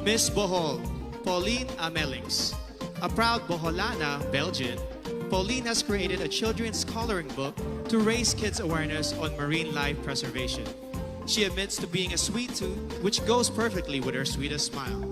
Miss Bohol, Pauline Amelinckx. A proud Boholana, Belgian, Pauline has created a children's coloring book to raise kids' awareness on marine life preservation. She admits to being a sweet tooth, which goes perfectly with her sweetest smile.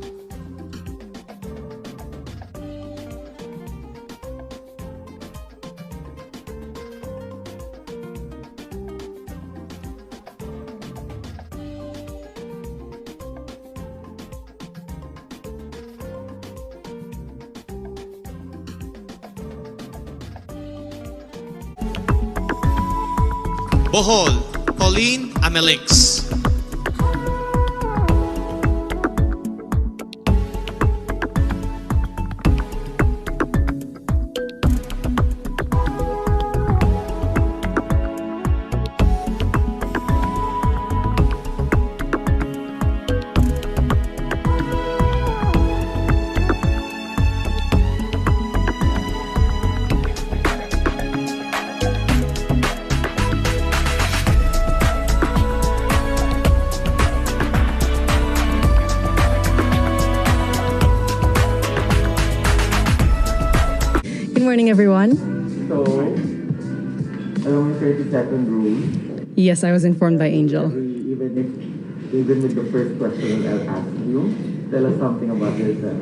Bohol, Pauline Amelinckx. Good morning, everyone. So, along 30-second rule, Yes, I was informed by Angel. even with the first question I'll ask you, tell us something about yourself.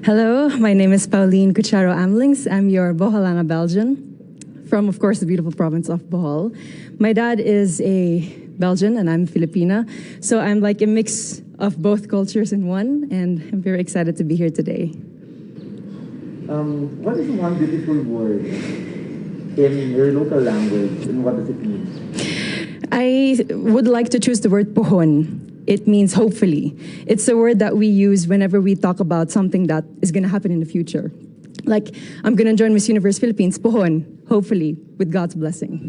Hello, my name is Pauline Amelinckx. I'm your Boholana Belgian from, of course, the beautiful province of Bohol. My dad is a Belgian and I'm Filipina, so I'm like a mix of both cultures in one, and I'm very excited to be here today. What is one beautiful word in your local language, and what does it mean? I would like to choose the word pohon. It means hopefully. It's a word that we use whenever we talk about something that is going to happen in the future. Like, I'm going to join Miss Universe Philippines, pohon, hopefully, with God's blessing.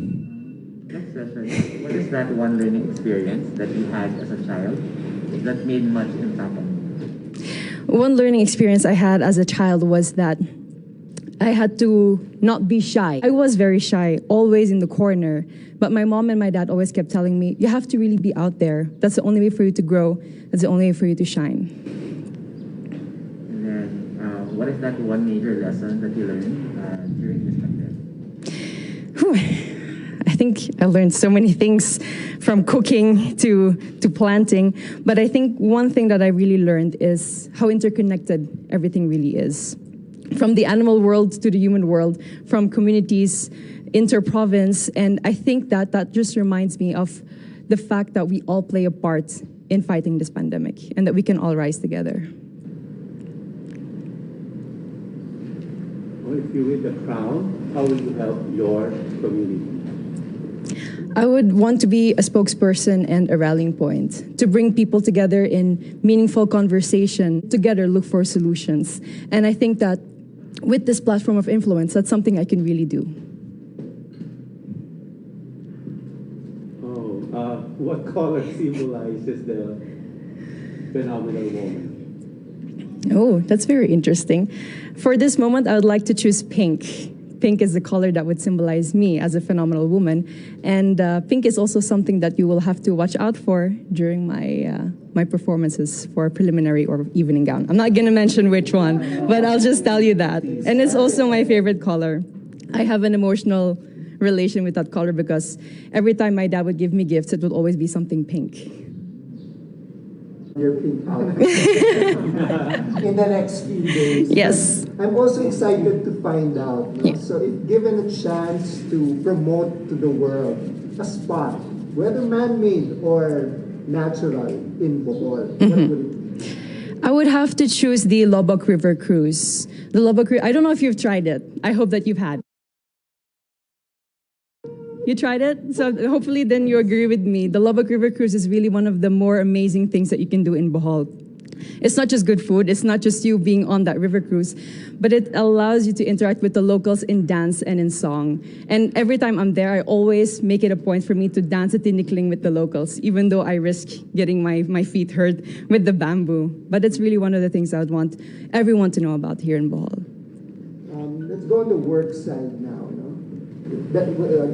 Next question. What is that one learning experience that you had as a child that made much impact on you? One learning experience I had as a child was that I had to not be shy. I was very shy, always in the corner. But my mom and my dad always kept telling me, you have to really be out there. That's the only way for you to grow. That's the only way for you to shine. And then, what is that one major lesson that you learned during this pandemic? I think I learned so many things from cooking to planting. But I think one thing that I really learned is how interconnected everything really is. From the animal world to the human world, from communities, inter-province, and I think that just reminds me of the fact that we all play a part in fighting this pandemic and that we can all rise together. Well, if you win the crown, how will you help your community? I would want to be a spokesperson and a rallying point, to bring people together in meaningful conversation, together look for solutions. And I think that with this platform of influence, that's something I can really do. What color symbolizes the phenomenal woman? Oh, that's very interesting. For this moment, I would like to choose pink. Pink is the color that would symbolize me as a phenomenal woman. And pink is also something that you will have to watch out for during my performances for preliminary or evening gown. I'm not going to mention which one, but I'll just tell you that. And it's also my favorite color. I have an emotional relation with that color because every time my dad would give me gifts, it would always be something pink. Your pink outfit in the next few days. Yes. I'm also excited to find out. No? Yeah. So if given a chance to promote to the world a spot, whether man-made or natural in Bohol, what would it be? I would have to choose the Lobok River Cruise. The Lobok River, I don't know if you've tried it. I hope that you've had. You tried it? So hopefully then you agree with me. The Lobok River Cruise is really one of the more amazing things that you can do in Bohol. It's not just good food, it's not just you being on that river cruise, but it allows you to interact with the locals in dance and in song. And every time I'm there, I always make it a point for me to dance a tinikling with the locals, even though I risk getting my feet hurt with the bamboo. But it's really one of the things I would want everyone to know about here in Bohol. Let's go on the work side now.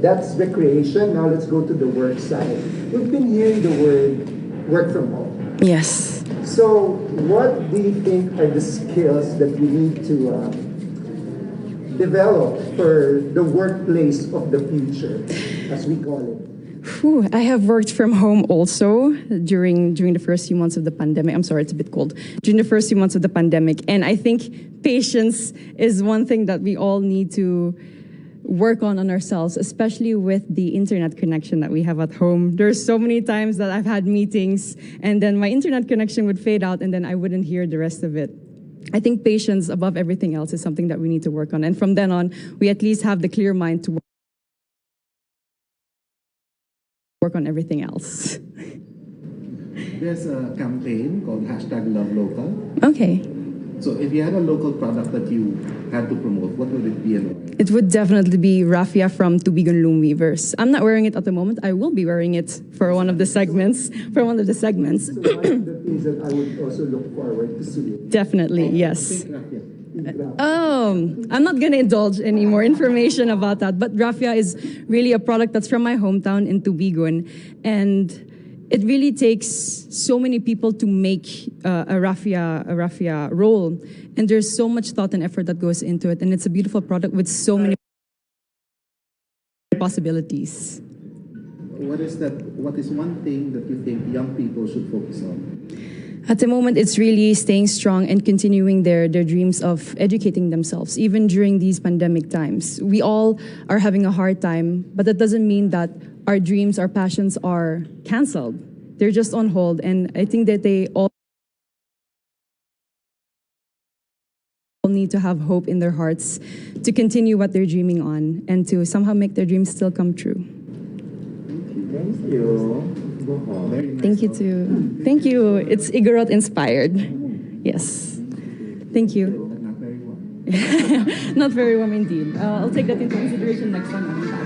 That's recreation. Now let's go to the work side. We've been hearing the word work from home. Yes. So, what do you think are the skills that we need to develop for the workplace of the future, as we call it? Whew, I have worked from home also during the first few months of the pandemic. I'm sorry, it's a bit cold. During the first few months of the pandemic. And I think patience is one thing that we all need to work on ourselves, especially with the internet connection that we have at home. There's so many times that I've had meetings and then my internet connection would fade out and then I wouldn't hear the rest of it. I think patience above everything else is something that we need to work on. And from then on, we at least have the clear mind to work on everything else. There's a campaign called #LoveLocal. Okay. So if you had a local product that you had to promote, what would it be and why? It would definitely be raffia from Tubigon Loom Weavers. I'm not wearing it at the moment. I will be wearing it for one of the segments. So one of the things that I would also look forward to seeing. Definitely, yes. Raffia. I'm not going to indulge any more information about that, but raffia is really a product that's from my hometown in Tubigon, and it really takes so many people to make a raffia roll, and there's so much thought and effort that goes into it, and it's a beautiful product with so many possibilities. What is one thing that you think young people should focus on? At the moment, it's really staying strong and continuing their dreams of educating themselves, even during these pandemic times. We all are having a hard time, but that doesn't mean that our dreams, our passions are canceled. They're just on hold, and I think that they all need to have hope in their hearts to continue what they're dreaming on and to somehow make their dreams still come true. Thank you. Bohol. Very nice. Thank you too. Thank you. It's Igorot inspired. Yes. Thank you. But not very well. Not very warm indeed. I'll take that into consideration next time I'm back.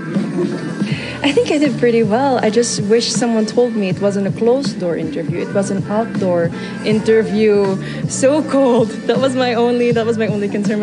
I think I did pretty well. I just wish someone told me it wasn't a closed door interview. It was an outdoor interview. So cold. That was my only concern.